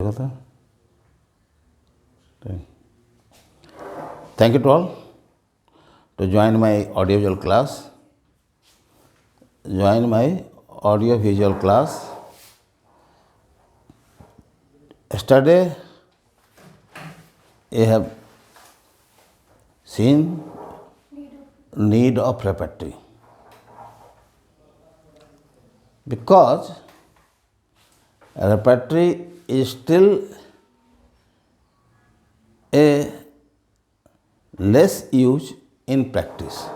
Thank you to all to join my audiovisual class. Yesterday, I have seen need of repertory because repertory is still a less used in practice.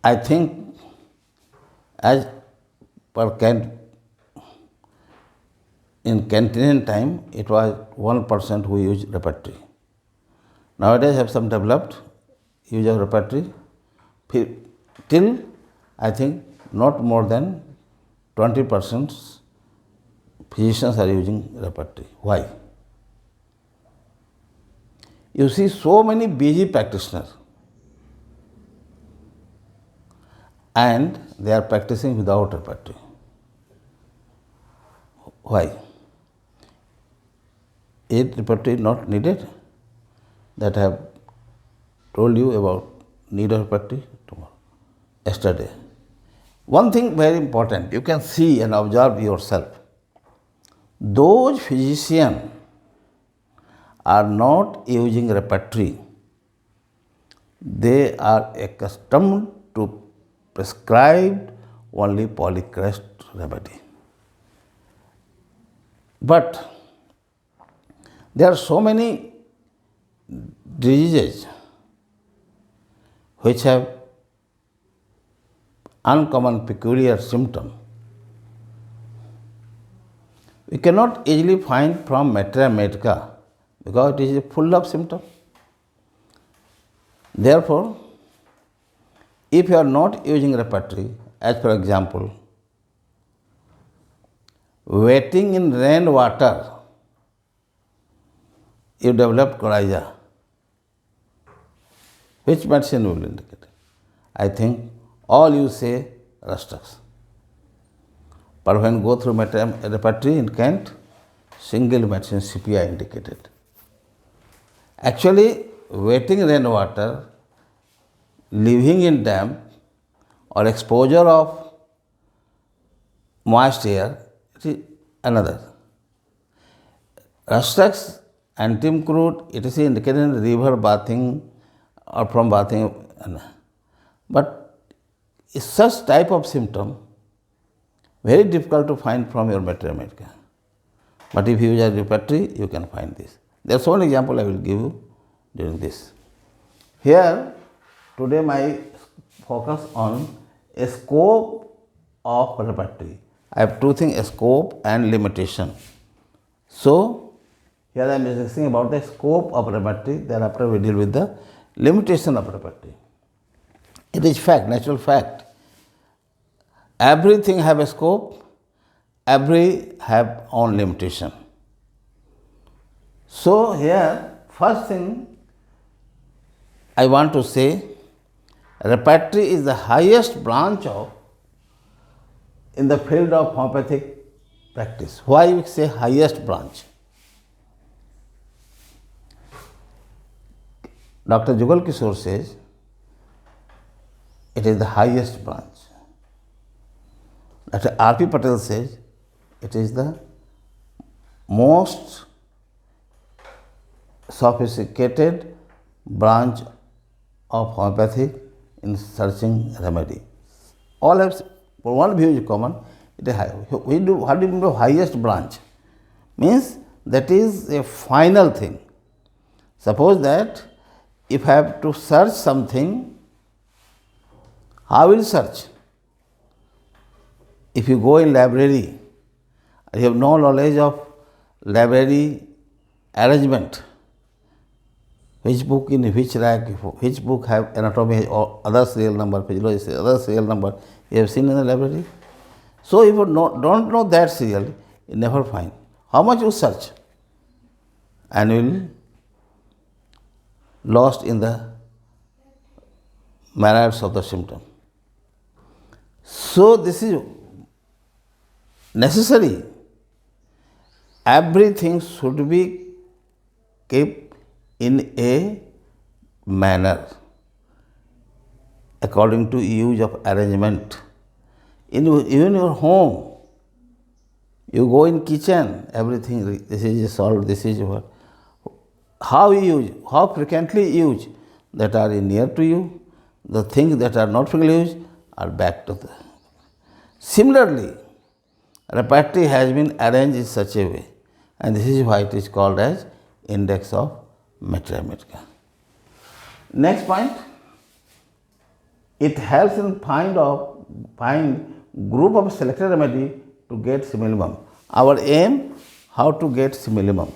I think as per in Canadian time, it was 1% who used repertory. Nowadays, have some developed use of repertory. Till I think not more than 20% physicians are using repertory. Why? You see so many busy practitioners and they are practicing without repertory. Why? Is repertory not needed? That I have told you about need of repertory yesterday. One thing very important, you can see and observe yourself. Those physicians are not using repertory. They are accustomed to prescribe only polycrest remedy. But there are so many diseases which have uncommon peculiar symptom. We cannot easily find from materia medica because it is full of symptom. Therefore, if you are not using repertory, as for example, wetting in rain water, you develop coryza. Which medicine will indicate? I think all you say Rustrux. But when go through repertory in Kent, single medicine CPI indicated. Actually, wetting rainwater, living in damp or exposure of moist air, it is another. Rustrux, antim crude, it is indicated in river bathing or from bathing. But such type of symptom, very difficult to find from your materia medica. But if you use a repertory, you can find this. There is one example I will give you during this. Here, today my focus on a scope of repertory. I have two things, a scope and limitation. So, here I am discussing about the scope of repertory, thereafter we deal with the limitation of repertory. It is fact, natural fact. Everything have a scope, every have own limitation. So here, first thing I want to say, repertory is the highest branch of in the field of homeopathic practice. Why we say highest branch? Dr. Jugal Kishore says it is the highest branch. Dr. R.P. Patel says it is the most sophisticated branch of homeopathy in searching remedy. All have one view is common. It is high. What do you mean by highest branch? Means that is a final thing. Suppose that if I have to search something, how will search? If you go in library, you have no knowledge of library arrangement, which book in which rack, which book have anatomy or other serial number, physiology, other serial number, you have seen in the library. So if you don't know that serial, you never find. How much you search? And you will lost in the myriads of the symptom. So this is necessary everything should be kept in a manner according to use of arrangement. Even your home, you go in kitchen, everything, this is salt, this is what. How you use, how frequently use, that are near to you. The things that are not frequently used are back to the. Similarly, repertory has been arranged in such a way, and this is why it is called as index of materia medica. Next point, it helps in find group of selected remedy to get simillimum. Our aim, how to get simillimum.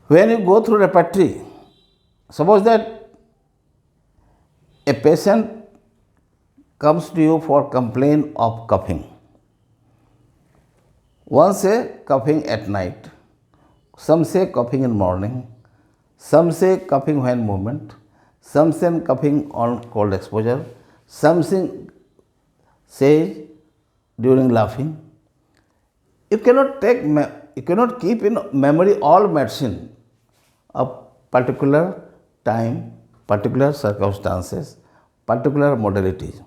When you go through repertory, suppose that a patient comes to you for complaint of coughing. One say coughing at night, some say coughing in morning, some say coughing when movement, some say coughing on cold exposure, some say during laughing. You cannot keep in memory all medicine of particular time, particular circumstances, particular modalities.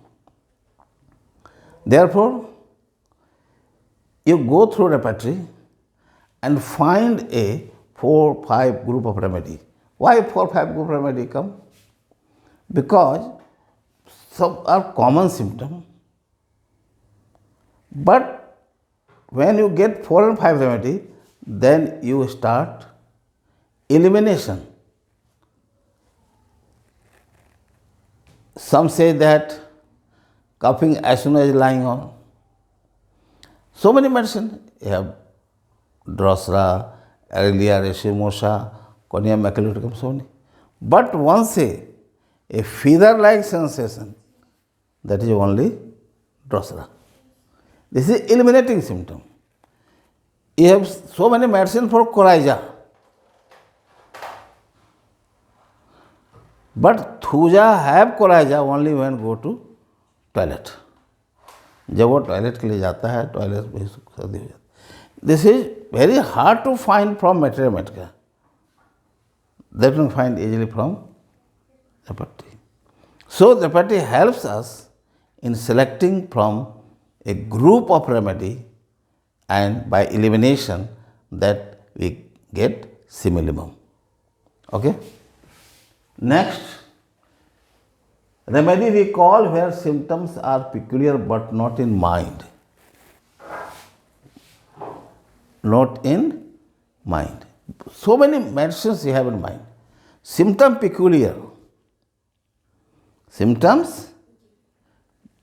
Therefore, you go through repertory and find a 4-5 group of remedy. Why 4-5 group remedy come? Because some are common symptom, but when you get 4 and 5 remedy, then you start elimination. Some say that coughing as soon as lying on. So many medicine. You have Drosera, Aurelia, Resimosa, Conium Maculaticum, so many. But one say a fever-like sensation, that is only Drosera. This is eliminating symptom. You have so many medicine for coryza. But Thuja have coryza only when go to toilet. जब वो toilet के लिए जाता है, toilet में सर्दी हो जाती है. This is very hard to find from materia medica. They don't find easily from repertory. So repertory helps us in selecting from a group of remedy, and by elimination that we get simillimum. Okay? Next, remedy we call where symptoms are peculiar but not in mind. Not in mind. So many medicines you have in mind. Symptom peculiar. Symptoms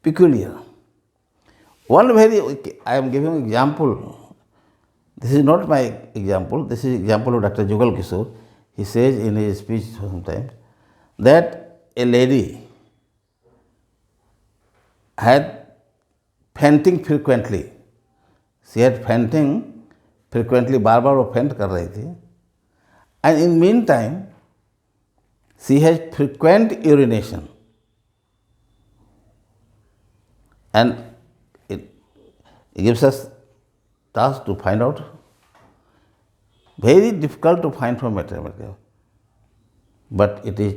peculiar. I am giving an example. This is not my example. This is example of Dr. Jugal Kishore. He says in his speech sometimes that a lady had fainting frequently. She had fainting frequently, बार-बार वो faint कर रही थी. And in meantime, she has frequent urination. And it gives us task to find out. Very difficult to find from materia medica. But it is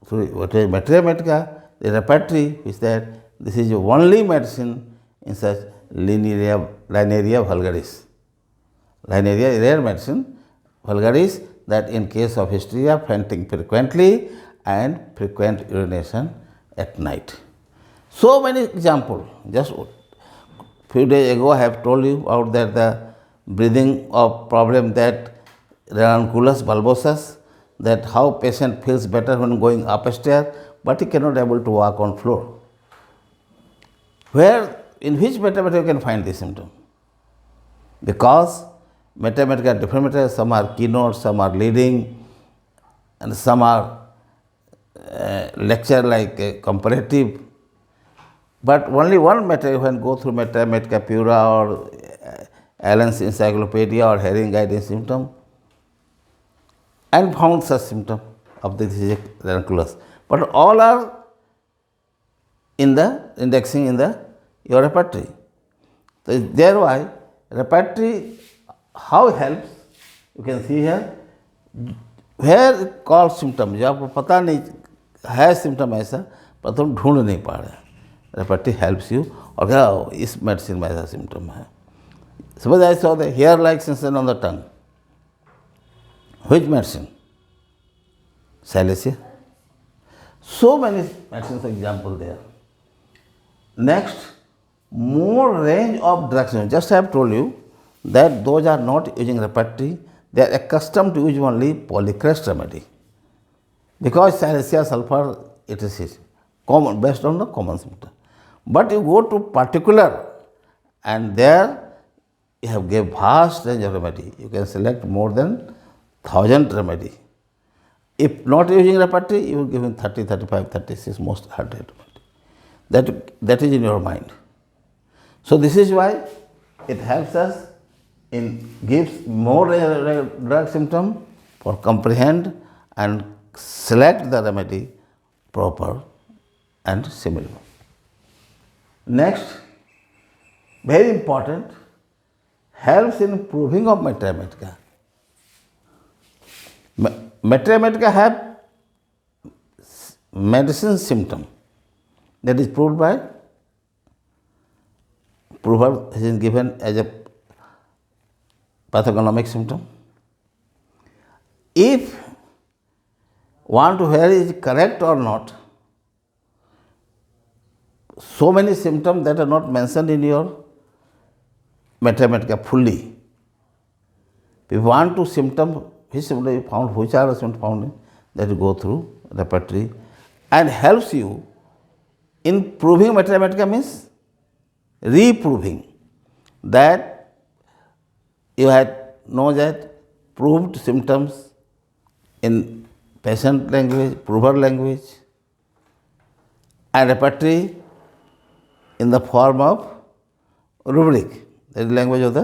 through what is materia medica, the repertory is that this is the only medicine in such linearia vulgaris. Linearia is rare medicine, vulgaris, that in case of hysteria, fainting frequently and frequent urination at night. So many examples. Just few days ago I have told you about that the breathing of problem that ranunculus bulbosus, that how patient feels better when going upstairs, but he cannot able to walk on floor. In which materia medica you can find this symptom? Because materia medica, different materia, some are keynote, some are leading, and some are lecture like comparative. But only one materia, when go through materia medica pura or Allen's encyclopedia or hearing guidance symptom, and found such symptom of the ranunculus. But all are in the indexing in the your repertory. So thereby repertory how it helps, you can see here, where it calls symptom, जो आपको पता नहीं है symptom ऐसा, पर तुम ढूंढ नहीं पा रहे, repertory helps you, और क्या इस medicine में ऐसा symptom है. Suppose I saw the hair-like sensation on the tongue. Which medicine? Silesia. So many medicines example there. Next, more range of drugs. Just I have told you that those are not using repertory, they are accustomed to use only polycrest remedy. Because silesia, sulfur, it is common, based on the common symptom. But you go to particular, and there you have gave vast range of remedy. You can select more than 1,000 remedy. If not using repertory, you will give him 30, 35, 36, most 100 remedy. That is in your mind. So this is why it helps us in gives more drug symptom for comprehend and select the remedy proper and similar. Next, very important, helps in proving of materia medica. Materia medica have medicine symptom that is proved by prover is given as a pathognomic symptom. If want to hear is correct or not, so many symptoms that are not mentioned in your materia medica fully. If you want to symptom, which symptom you found, which are the symptoms found, that you go through repertory and helps you in proving materia medica means reproving that you had know that proved symptoms in patient language, prover language, and repertory in the form of rubric, that is language of the,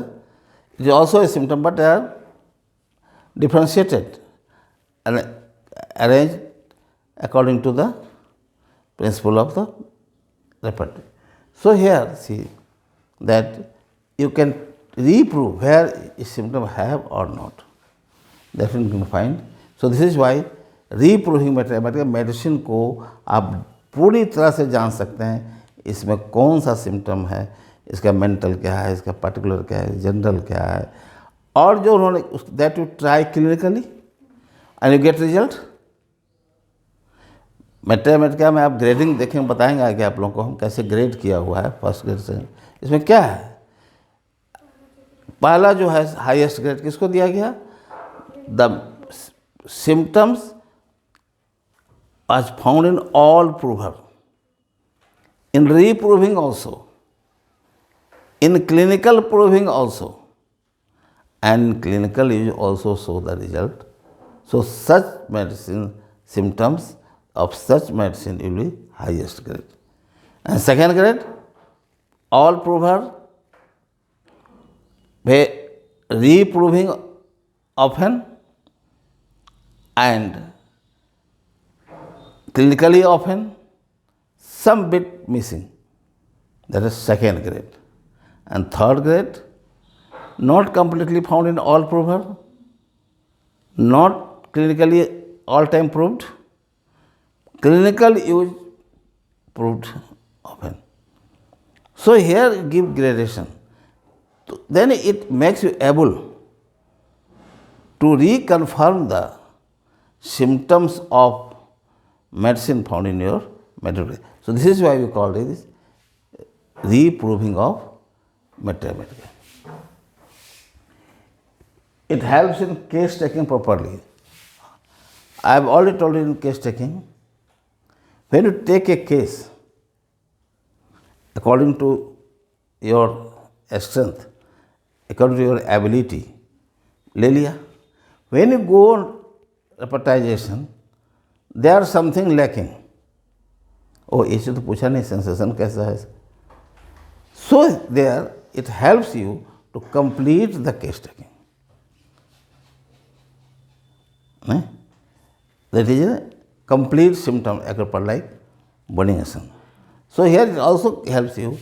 it is also a symptom, but they are differentiated and arranged according to the principle of the repertory. So here see that you can reprove where a symptom have or not. That you can find. So this is why reproving materia medicine को आप पूरी तरह से जान सकते हैं इसमें कौन सा सिम्टम है, इसका मेंटल क्या है, इसका पर्टिकुलर क्या है, जनरल क्या है, और जो उन्होंने that you try clinically and you get result. Materia medica में आप ग्रेडिंग देखें, बताएंगे आगे आप लोगों को हम कैसे ग्रेड किया हुआ है फर्स्ट ग्रेड से. इसमें क्या है, पहला जो है हाईएस्ट ग्रेड किसको दिया गया, the symptoms as found in all prover, in reproving also, in clinical proving also, and clinical you also show the result. So such medicine symptoms of such medicine will be highest grade. And second grade, all prover reproving often and clinically often, some bit missing. That is second grade. And third grade, not completely found in all prover, not clinically all time proved, clinical use proved often. So here you give gradation. Then it makes you able to reconfirm the symptoms of medicine found in your materia. So this is why we call this reproving of materia medica. It helps in case taking properly. I have already told you in case taking, when you take a case according to your strength, according to your ability, ले लिया. When you go on repertoriasation, there is something lacking. Oh, इसे तो पूछा नहीं, sensation कैसा है. So there it helps you to complete the case taking. That is a complete symptom occur like burning action. So here it also helps you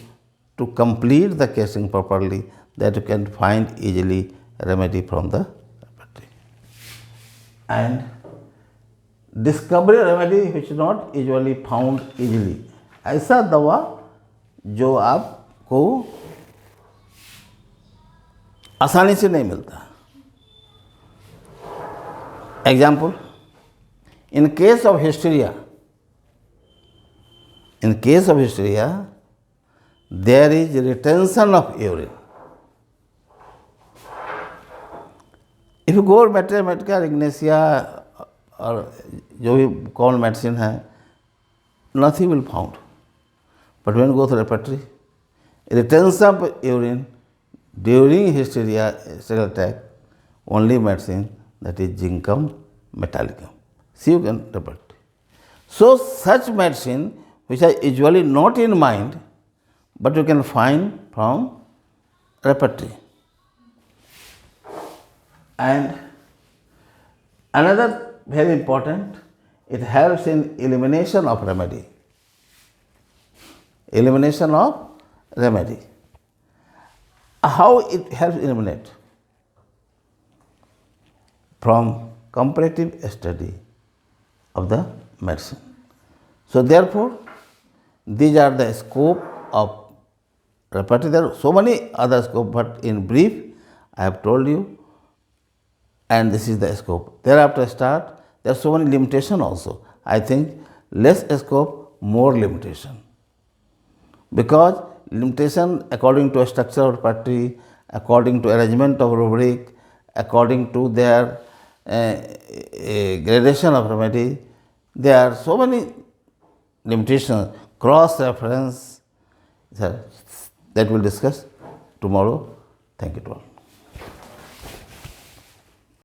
to complete the casing properly, that you can find easily remedy from the repertory. And discovery remedy which not usually found easily. ऐसा दवा जो आपको आसानी से नहीं मिलता. Example, in case of hysteria, there is retention of urine. If you go materia, medica, ignatia और जो भी कॉमन मेडिसिन है, nothing will found. But when you go to repertory, retention of urine during hysteria attack, only medicine, that is zincum metallicum. See, you can repertory. So such medicine which are usually not in mind, but you can find from repertory. And another very important, it helps in elimination of remedy. Elimination of remedy. How it helps eliminate? From comparative study of the medicine. So therefore, these are the scope of repertory. There are so many other scope, but in brief, I have told you, and this is the scope. Thereafter start, there are so many limitations also. I think less scope, more limitation. Because limitation according to a structure of repertory, according to arrangement of rubric, according to their gradation of remedy, there are so many limitations, cross-reference, that we'll discuss tomorrow. Thank you to all.